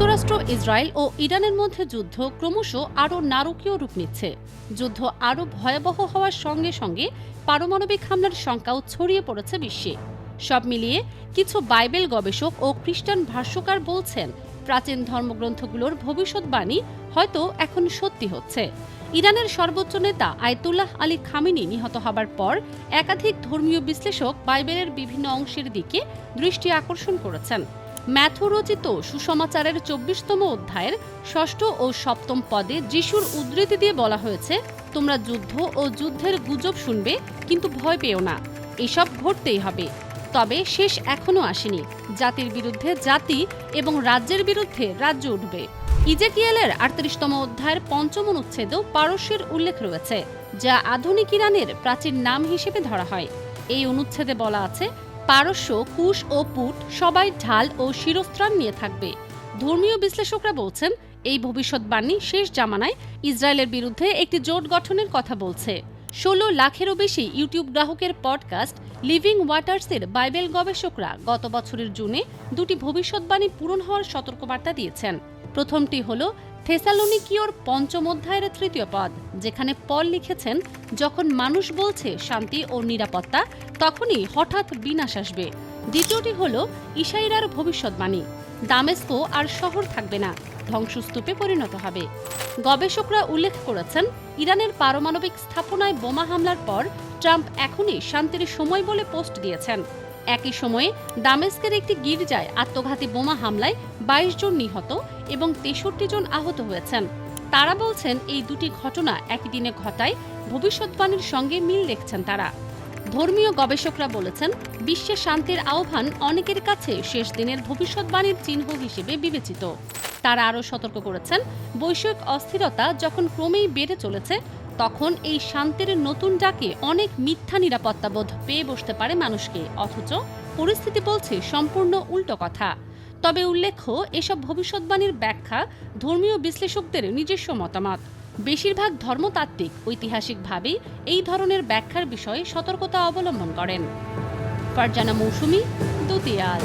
যুক্তরাষ্ট্র, ইসরায়েল ও ইরানের মধ্যে যুদ্ধ ক্রমশ আরও নারকীয় রূপ নিচ্ছে। যুদ্ধ আরও ভয়াবহ হওয়ার সঙ্গে সঙ্গে পারমাণবিক হামলার শঙ্কাও ছড়িয়ে পড়েছে বিশ্বে। সব মিলিয়ে কিছু বাইবেল গবেষক ও খ্রিস্টান ভাষ্যকার বলছেন, প্রাচীন ধর্মগ্রন্থগুলোর ভবিষ্যৎবাণী হয়তো এখন সত্যি হচ্ছে। ইরানের সর্বোচ্চ নেতা আয়াতুল্লাহ আলী খামেনি নিহত হবার পর একাধিক ধর্মীয় বিশ্লেষক বাইবেলের বিভিন্ন অংশের দিকে দৃষ্টি আকর্ষণ করেছেন। ম্যাথু রচিত সুসমাচারের ২৪তম অধ্যায়ের ৬ষ্ঠ ও ৭ম পদে যিশুর উদ্ধৃতি দিয়ে বলা হয়েছে, তোমরা যুদ্ধ ও যুদ্ধের গুজব শুনবে, কিন্তু ভয় পেও না, এসব ঘটতেই হবে। তবে শেষ এখনো আসেনি। জাতির বিরুদ্ধে জাতি এবং রাজ্যের বিরুদ্ধে রাজ্য উঠবে। ইজেকিয়েলের ৩৮তম অধ্যায়ের ৫ম অনুচ্ছেদেও পারস্যের উল্লেখ রয়েছে, যা আধুনিক ইরানের প্রাচীন নাম হিসেবে ধরা হয়। এই অনুচ্ছেদে বলা আছে, পারস্য, কুশ ও পুট সবাই ঢাল ও শিরস্ত্রাণ নিয়ে থাকবে। ধর্মীয় বিশ্লেষকরা বলছেন, এই ভবিষ্যৎবাণী শেষ জামানায় ইসরায়েলের বিরুদ্ধে একটি জোট গঠনের কথা বলছে। ১৬ লাখেরও বেশি ইউটিউব গ্রাহকের পডকাস্ট লিভিং ওয়াটার্সের বাইবেল গবেষকরা গত বছরের জুনে দুটি ভবিষ্যৎবাণী পূরণ হওয়ার সতর্কবার্তা দিয়েছেন। প্রথমটি হল থেসালোনিকীয়র ৫ম অধ্যায়ের ৩য় পদ, যেখানে পল লিখেছেন, যখন মানুষ বলছে শান্তি ও নিরাপত্তা, তখনই হঠাৎ বিনাশ আসবে। দ্বিতীয়টি হল ইশাইয়ার ভবিষ্যৎবাণী, দামেস্কো আর শহর থাকবে না, ধ্বংসস্তূপে পরিণত হবে। গবেষকরা উল্লেখ করেছেন, ইরানের পারমাণবিক স্থাপনায় বোমা হামলার পর ট্রাম্প এখনই শান্তির সময় বলে পোস্ট দিয়েছেন। একই সময়ে দামেস্কের একটি গির্জায় আত্মঘাতী বোমা হামলায় ২২ জন নিহত এবং ৬৩ জন আহত হয়েছেন। তারা বলছেন, এই দুটি ঘটনা একই দিনে ঘটায় ভবিষ্যৎবাণীর সঙ্গে মিল দেখছেন তারা। ধর্মীয় গবেষকরা বলেছেন, বিশ্বে শান্তির আহ্বান অনেকের কাছে শেষ দিনের ভবিষ্যৎবাণীর চিহ্ন হিসেবে বিবেচিত। তারা আরও সতর্ক করেছেন, বৈশ্বিক অস্থিরতা যখন ক্রমেই বেড়ে চলেছে, তখন এই শান্তির নতুন ডাকে অনেক মিথ্যা নিরাপত্তাবোধ পেয়ে বসতে পারে মানুষকে, অথচ পরিস্থিতি বলছে সম্পূর্ণ উল্টো কথা। তবে উল্লেখ্য, এসব ভবিষ্যৎবাণীর ব্যাখ্যা ধর্মীয় বিশ্লেষকদের নিজস্ব মতামত। বেশিরভাগ ধর্মতাত্ত্বিক ঐতিহাসিকভাবেই এই ধরনের ব্যাখ্যার বিষয়ে সতর্কতা অবলম্বন করেন। ফারজানা মৌসুমী, দুতিয়াল।